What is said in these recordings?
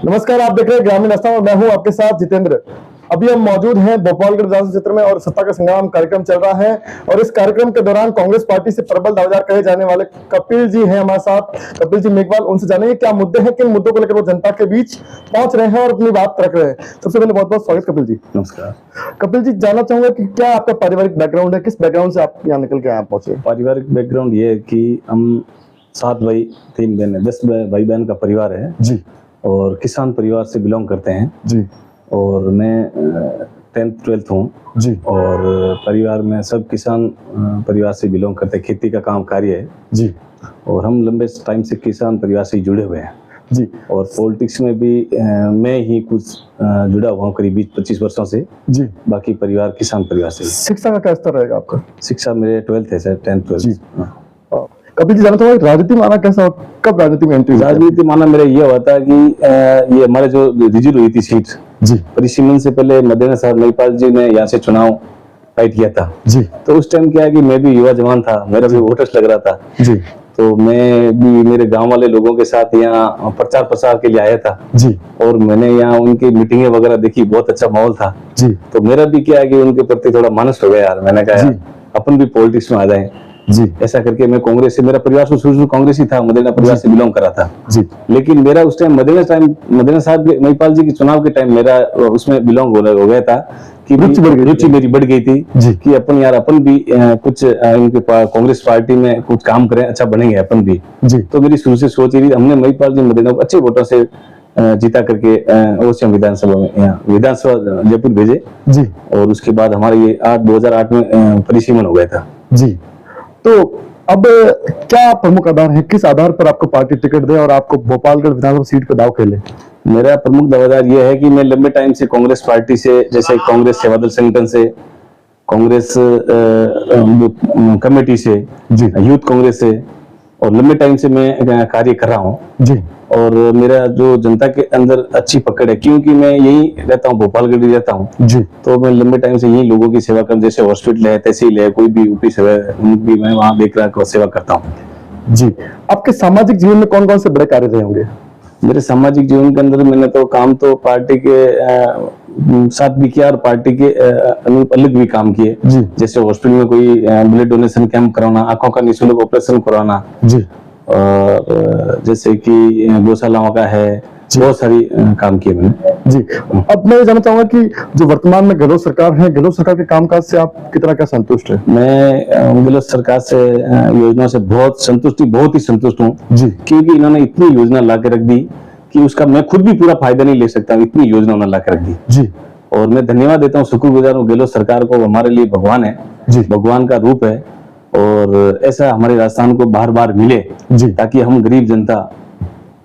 नमस्कार, आप देख रहे हैं ग्रामीण आस्था और मैं हूं आपके साथ जितेंद्र। अभी हम मौजूद हैं भोपालगढ़ विधानसभा क्षेत्र में और सत्ता का संग्राम कार्यक्रम चल रहा है और इस कार्यक्रम के दौरान कांग्रेस पार्टी से प्रबल दावेदार कहे जाने वाले कपिल जी हैं हमारे साथ। कपिल जी मेघवाल, उनसे जानेंगे क्या मुद्दे हैं, किन मुद्दों को लेकर वो जनता के बीच पहुंच रहे हैं और अपनी बात रख रहे हैं। सबसे पहले बहुत बहुत स्वागत कपिल जी। नमस्कार। कपिल जी, जानना चाहूंगा कि क्या आपका पारिवारिक बैकग्राउंड है, किस बैकग्राउंड से आप यहाँ निकल के यहाँ पहुंचे? पारिवारिक बैकग्राउंड ये है कि हम 7 भाई 3 बहन है, 10 भाई बहन का परिवार है जी। और किसान परिवार से बिलोंग करते हैं जी। और मैं 10th 12th हूँ जी। और परिवार में सब किसान परिवार से बिलोंग करते हैं। खेती का काम कार्य है जी। और हम लंबे टाइम से किसान परिवार से जुड़े हुए हैं जी। और पॉलिटिक्स में भी मैं ही कुछ जुड़ा हुआ हूँ करीब 20-25 वर्षों से। जी। बाकी परिवार किसान परिवार से। शिक्षा का क्या स्तर रहेगा आपका? शिक्षा मेरे 12th है sir, 10th 12th। Kapil ji, जानना चाहूंगा राजनीति में आना कैसा, कब राजनीति में एंट्री? राजनीति माना मेरा ये हुआ था कि ये हमारे जो रिजर्व हुई थी सीट जी, परिसीमन से पहले मदेना साहब महिपाल जी ने यहाँ से चुनाव फाइट किया था जी। तो उस टाइम क्या है कि मैं भी युवा जवान था, मेरा भी वोटर्स लग रहा था जी। तो मैं भी मेरे गांव वाले लोगों के साथ यहाँ प्रचार प्रसार के लिए आया था जी। और मैंने यहाँ उनकी मीटिंगें वगैरह देखी, बहुत अच्छा माहौल था जी। तो मेरा भी क्या है कि उनके प्रति थोड़ा मानस हो गया यार। मैंने कहा यार, अपन भी पॉलिटिक्स में आ जाए जी। ऐसा करके मैं कांग्रेस से, मेरा परिवार शुरू कांग्रेस ही था, मदेना परिवार से बिलोंग करा था जी। लेकिन मेरा उस टाइम मदेना साहब महिपाल जी के चुनाव के टाइम मेरा उसमें बिलोंग हो गया था कि रुचि मेरी बढ़ गई थी कि अपन भी कुछ इनके कांग्रेस पार्टी में कुछ काम करें, अच्छा बनेंगे अपन भी जी। तो मेरी शुरू से सोच रही थी। हमने महिपाल जी मदेना को अच्छे वोटों से जीता करके अवश्य विधानसभा में विधानसभा जयपुर भेजे जी और उसके बाद हमारा ये 2008 में परिसीमन हो गया था जी। तो अब क्या प्रमुख आधार है, किस आधार पर आपको पार्टी टिकट दे और आपको भोपालगढ़ विधानसभा सीट पर दाव खेले? मेरा प्रमुख दावेदार यह है कि मैं लंबे टाइम से कांग्रेस पार्टी से, जैसे कांग्रेस सेवादल संगठन से, कांग्रेस कमेटी से जी, यूथ कांग्रेस से और लंबे टाइम से मैं कार्य कर रहा हूँ जी। और मेरा जो जनता के अंदर अच्छी पकड़ है क्योंकि मैं यही रहता हूँ, भोपालगढ़ ही रहता हूँ जी। तो मैं लंबे टाइम से यही लोगों की सेवा कर, जैसे हॉस्पिटल है, तहसील है, कोई भी यूपी सेवा है, उनकी मैं वहाँ देख रहा सेवा करता हूँ जी। आपके सामाजिक जीवन में कौन कौन से बड़े कार्य रहे होंगे? मेरे सामाजिक जीवन के अंदर मैंने तो काम तो पार्टी के साथ भी किया और पार्टी के अलग भी काम किए जी। जैसे हॉस्पिटल में कोई ब्लड डोनेशन कैंप कराना, आंखों का निःशुल्क ऑपरेशन करवाना जी। और जैसे कि गौशालाओं का है, बहुत सारी काम किए मैंने जी। अब मैं जानना चाहूंगा कि जो वर्तमान में गहलोत सरकार है, गहलोत सरकार के कामकाज से आप कितना क्या संतुष्ट है? मैं गहलोत सरकार से योजना से बहुत ही संतुष्ट हूँ जी, क्योंकि इन्होंने इतनी योजना ला के रख दी कि उसका मैं खुद भी पूरा फायदा नहीं ले सकता, इतनी योजना उन्होंने ला के रख दी जी। और मैं धन्यवाद देता हूँ, शुक्रगुजार हूँ गहलोत सरकार को। हमारे लिए भगवान है जी, भगवान का रूप है और ऐसा हमारे राजस्थान को बार बार मिले जी, ताकि हम गरीब जनता,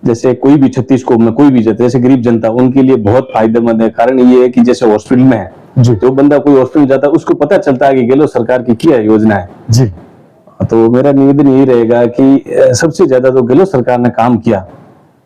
जैसे कोई भी छत्तीसगढ़ में कोई भी जैसे गरीब जनता, उनके लिए बहुत फायदेमंद है। कारण ये है कि जैसे हॉस्पिटल में है जी, जो बंदा कोई हॉस्पिटल जाता है उसको पता चलता है कि गहलोत सरकार की क्या योजना है जी। तो मेरा निवेदन यही रहेगा कि सबसे ज्यादा तो गहलोत सरकार ने काम किया,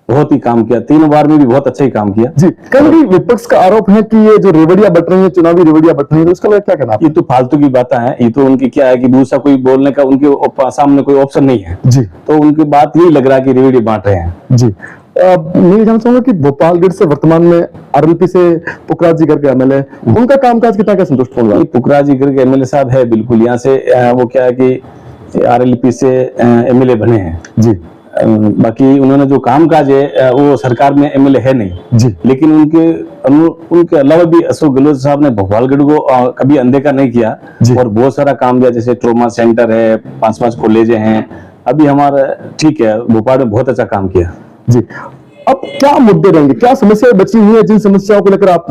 बहुत ही काम किया, 3 बार में भी बहुत अच्छा ही काम किया जी। कभी विपक्ष का आरोप है कि ये जो रेवड़ियां बट रही है, चुनावी रेवड़ियां बट रही है, तो उसका क्या कहना? ये तो फालतू की बातें हैं। ये तो उनकी क्या है कि दूसरा कोई बोलने का उनके सामने कोई ऑप्शन नहीं है जी, तो उनकी बात यही लग रहा है कि रेवड़ी बांट रहे हैं जी। मैं जानना चाहूंगा कि भोपालगढ़ से वर्तमान में आरएलपी से पुखराज जी करके एमएलए, उनका कामकाज कितना क्या संतुष्टपूर्ण? पुखराज जी करके एमएलए साहब है, बिल्कुल यहाँ से वो क्या है कि आरएलपी से एमएलए बने हैं जी। बाकी उन्होंने जो कामकाज है वो सरकार में एमएलए है नहीं जी, लेकिन उनके अलावा भी अशोक गहलोत साहब ने भोपालगढ़ को कभी अनदेखा नहीं किया और बहुत सारा काम किया। जैसे ट्रोमा सेंटर है, 5 कॉलेज हैं, अभी हमारा ठीक है, भोपाल में बहुत अच्छा काम किया जी। अब क्या मुद्दे रहेंगे, क्या समस्याएं बची हुई है, जिन समस्याओं को लेकर आप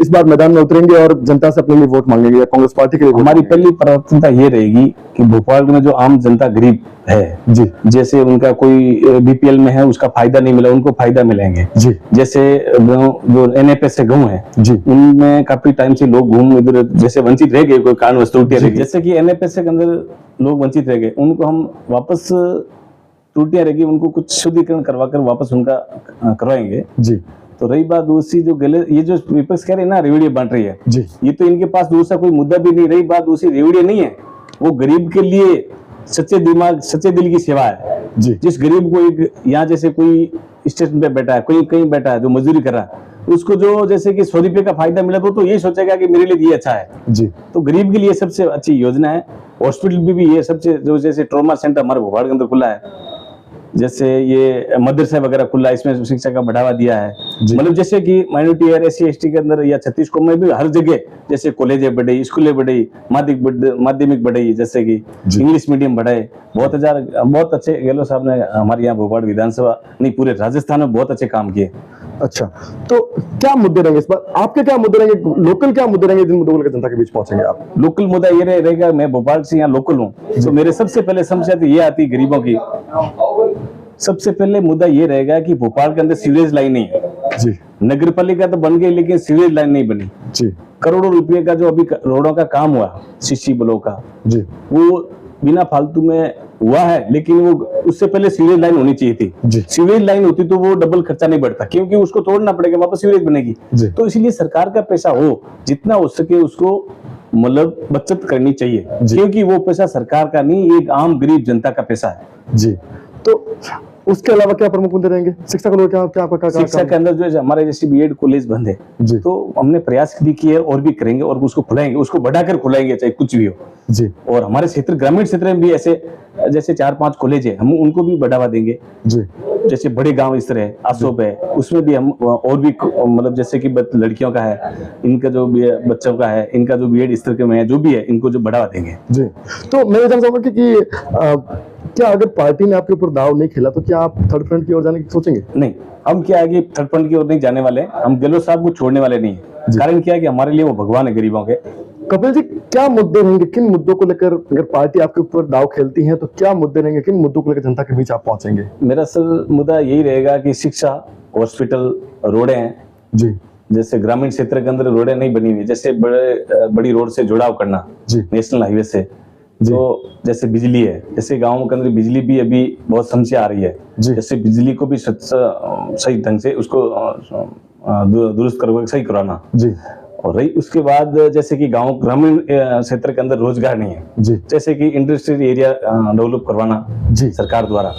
इस बार मैदान में उतरेंगे और जनता से अपने लिए वोट मांगेंगे या कांग्रेस पार्टी के लिए? हमारी पहली प्राथमिकता ये रहेगी कि भोपाल में जो आम जनता गरीब है जी, जैसे उनका कोई बीपीएल में है, उसका फायदा नहीं मिला, उनको फायदा मिलेंगे जी। जैसे जो एनएपीएस से गाँव है जी, उनमें काफी टाइम से लोग घूम इधर जैसे वंचित रह गए, कोई कारणवश त्रुटियां रह गई, जैसे कि एनएपीएस के अंदर लोग वंचित रह गए, उनको हम वापस त्रुटियां रहेगी, उनको कुछ शुद्धिकरण करवाकर वापस उनका करवाएंगे जी। तो रही बात दूसरी, जो ये जो विपक्ष कह रहे हैं ना रेवड़ियां बांट रही है जी, ये तो इनके पास दूसरा कोई मुद्दा भी नहीं। रही बात दूसरी, रेवड़ियां नहीं है, वो गरीब के लिए सच्चे दिल की सेवा है जी। जिस गरीब को एक यहाँ जैसे कोई स्टेशन पे बैठा है, कोई कहीं बैठा है जो मजदूरी कर रहा है, उसको जो जैसे कि 100 रुपये का फायदा मिला तो यही सोचेगा कि मेरे लिए ये अच्छा है जी। तो गरीब के लिए सबसे अच्छी योजना है। हॉस्पिटल भी ये सबसे जो जैसे ट्रॉमा सेंटर हमारे भोपाल के अंदर खुला है, जैसे ये मदरसा वगैरह खुला है, इसमें शिक्षा का बढ़ावा दिया है। मतलब जैसे कि माइनॉरिटी एरिया SC/ST के अंदर या छत्तीसगढ़ में भी हर जगह जैसे कॉलेजें बढ़े, स्कूलें बढ़ी, माध्यमिक बढ़ी, जैसे कि इंग्लिश मीडियम बढ़ाए। बहुत अच्छे गहलोत साहब ने हमारे यहाँ भोपाल विधानसभा नहीं पूरे राजस्थान में बहुत अच्छे काम किए। अच्छा, तो क्या मुद्दे रहेंगे इस बार, आपके क्या मुद्दे रहेंगे, लोकल क्या मुद्दे रहेंगे जिन मुद्दों को लेकर जनता के बीच पहुंचेंगे आप? लोकल मुद्दा ये रहेगा, मैं भोपाल से यहाँ लोकल हूँ तो मेरे सबसे पहले समस्या तो ये आती है गरीबों की। सबसे पहले मुद्दा ये रहेगा कि भोपाल के अंदर सीवरेज लाइन नहीं है जी। नगर पालिका तो बन गई लेकिन सीवरेज लाइन नहीं बनी जी। करोड़ों रुपए का जो अभी रोडों का काम हुआ CC ब्लॉक का जी, वो बिना फालतू में हुआ है, लेकिन वो उससे पहले सीवरेज लाइन होनी चाहिए थी जी। सीवरेज लाइन होती तो वो डबल खर्चा नहीं बढ़ता, क्योंकि उसको तोड़ना पड़ेगा, वापस सीवरेज बनेगी। तो इसलिए सरकार का पैसा हो जितना हो सके उसको मतलब बचत करनी चाहिए, क्योंकि वो पैसा सरकार का नहीं, एक आम गरीब जनता का पैसा है जी। तो उसके अलावा क्या प्रमुख मुद्दे रहेंगे? शिक्षा को लेकर क्या आपका शिक्षा के अंदर जो हमारे जैसे B.Ed कॉलेज बंद है जी। तो हमने प्रयास भी किए और भी करेंगे और उसको खुलाएंगे, उसको बढ़ाकर खुलाएंगे चाहे कुछ भी हो जी। और हमारे क्षेत्र ग्रामीण क्षेत्र में भी ऐसे जैसे 4-5 कॉलेज है, हम उनको भी बढ़ावा देंगे जी। जैसे बड़े गांव इस तरह आसोप है, उसमें भी हम और भी मतलब जैसे कि लड़कियों का है, इनका जो भी बच्चों का है, इनका जो B.Ed इस तरह में है, जो भी है इनको जो बढ़ावा देंगे जी। तो मैं ये जानना चाहूंगा कि क्या अगर पार्टी ने आपके ऊपर दाव नहीं खेला तो क्या आप थर्ड फ्रंट की ओर जाने की सोचेंगे? नहीं, हम क्या है कि थर्ड फ्रंट की ओर नहीं जाने वाले, हम गहलोत साहब को छोड़ने वाले नहीं है। कारण क्या है कि हमारे लिए वो भगवान है गरीबों के। कपिल जी, क्या मुद्दे रहेंगे, किन मुद्दों को लेकर अगर पार्टी आपके ऊपर दाव खेलती है तो क्या मुद्दे रहेंगे, किन मुद्दों को लेकर जनता के बीच आप पहुंचेंगे? मेरा असल मुद्दा यही रहेगा कि शिक्षा, हॉस्पिटल, रोडें हैं जी। जैसे ग्रामीण क्षेत्र के अंदर रोडें नहीं बनी हुई, जैसे बड़ी रोड से जुड़ाव करना जी, नेशनल हाईवे से। तो जैसे बिजली है, जैसे गाँव के अंदर बिजली भी अभी बहुत समस्या आ रही है जी। जैसे बिजली को भी सही ढंग से उसको दुरुस्त करके सही कराना जी। और रही उसके बाद जैसे कि गांव ग्रामीण क्षेत्र के अंदर रोजगार नहीं है जी, जैसे कि इंडस्ट्रियल एरिया डेवलप करवाना जी सरकार द्वारा,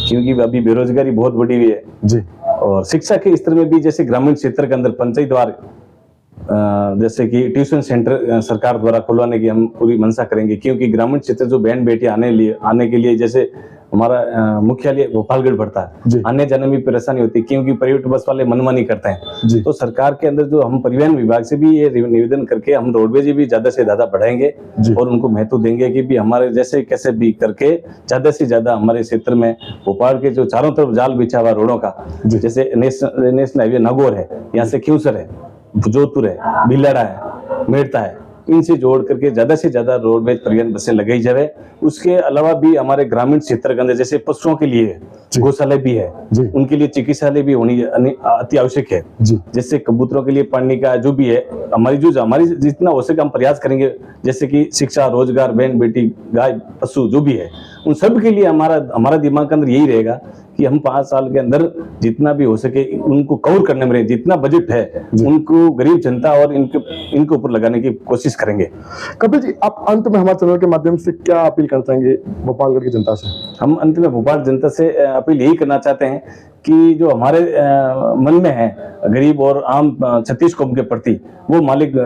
क्योंकि अभी बेरोजगारी बहुत बढ़ी हुई है जी। और शिक्षा के स्तर में भी जैसे ग्रामीण क्षेत्र के अंदर पंचायत द्वार जैसे कि ट्यूशन सेंटर सरकार द्वारा खुलवाने की हम पूरी मंशा करेंगे, क्योंकि ग्रामीण क्षेत्र जो बहन बेटी आने के लिए जैसे हमारा मुख्यालय भोपालगढ़ पड़ता है, आने जाने में परेशानी होती है क्योंकि प्राइवेट बस वाले मनमानी करते हैं। तो सरकार के अंदर जो हम परिवहन विभाग से भी ये निवेदन करके हम रोडवेज भी ज्यादा से ज्यादा बढ़ाएंगे और उनको महत्व देंगे कि भी हमारे जैसे कैसे भी करके ज्यादा से ज्यादा हमारे क्षेत्र में भोपाल के जो चारों तरफ जाल बिछा हुआ रोडों का, जैसे नेशनल हाईवे नागौर है, यहाँ से खियूसर है, जोधपुर है, भिलाड़ा है, मेड़ता है, इनसे जोड़ करके ज्यादा से ज्यादा रोडवेज परिवहन बसें लगाई जाए। उसके अलावा भी हमारे ग्रामीण क्षेत्र के अंदर जैसे पशुओं के लिए गौशाला भी है, उनके लिए चिकित्सालय भी होनी अति आवश्यक है। जैसे कबूतरों के लिए पानी का जो भी है, हमारी जितना हो सके हम प्रयास करेंगे, जैसे कि शिक्षा, रोजगार, बहन बेटी, गाय, पशु जो भी है, उन सब के लिए हमारा दिमाग के अंदर यही रहेगा कि हम 5 साल के अंदर जितना भी हो सके उनको कवर करने में जितना बजट है उनको गरीब जनता और इनके ऊपर लगाने की कोशिश करेंगे। कपिल जी, आप अंत में हमारे चैनल के माध्यम से क्या अपील करना चाहेंगे भोपालगढ़ की जनता से? हम अंत में भोपाल जनता से अपील यही करना चाहते हैं कि जो हमारे मन में है गरीब और आम छत्तीस कौम के प्रति, वो मालिक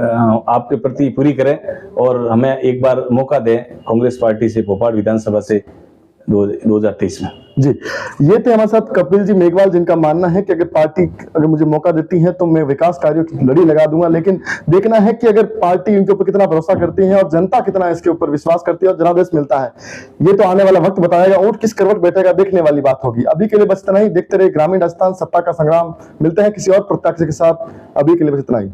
आपके प्रति पूरी करें और हमें एक बार मौका दें कांग्रेस पार्टी से भोपाल विधानसभा से 2023 में जी। ये थे हमारे साथ कपिल जी मेघवाल, जिनका मानना है कि अगर पार्टी अगर मुझे मौका देती है तो मैं विकास कार्यों की लड़ी लगा दूंगा, लेकिन देखना है कि अगर पार्टी इनके ऊपर कितना भरोसा करती है और जनता कितना इसके ऊपर विश्वास करती है और जनादेश मिलता है, ये तो आने वाला वक्त बताएगा। ऊंट किस करवट बैठेगा देखने वाली बात होगी। अभी के लिए बस इतना ही। देखते रहे ग्रामीण राजस्थान, सत्ता का संग्राम। मिलते हैं किसी और प्रत्याशी के साथ। अभी के लिए बस इतना ही।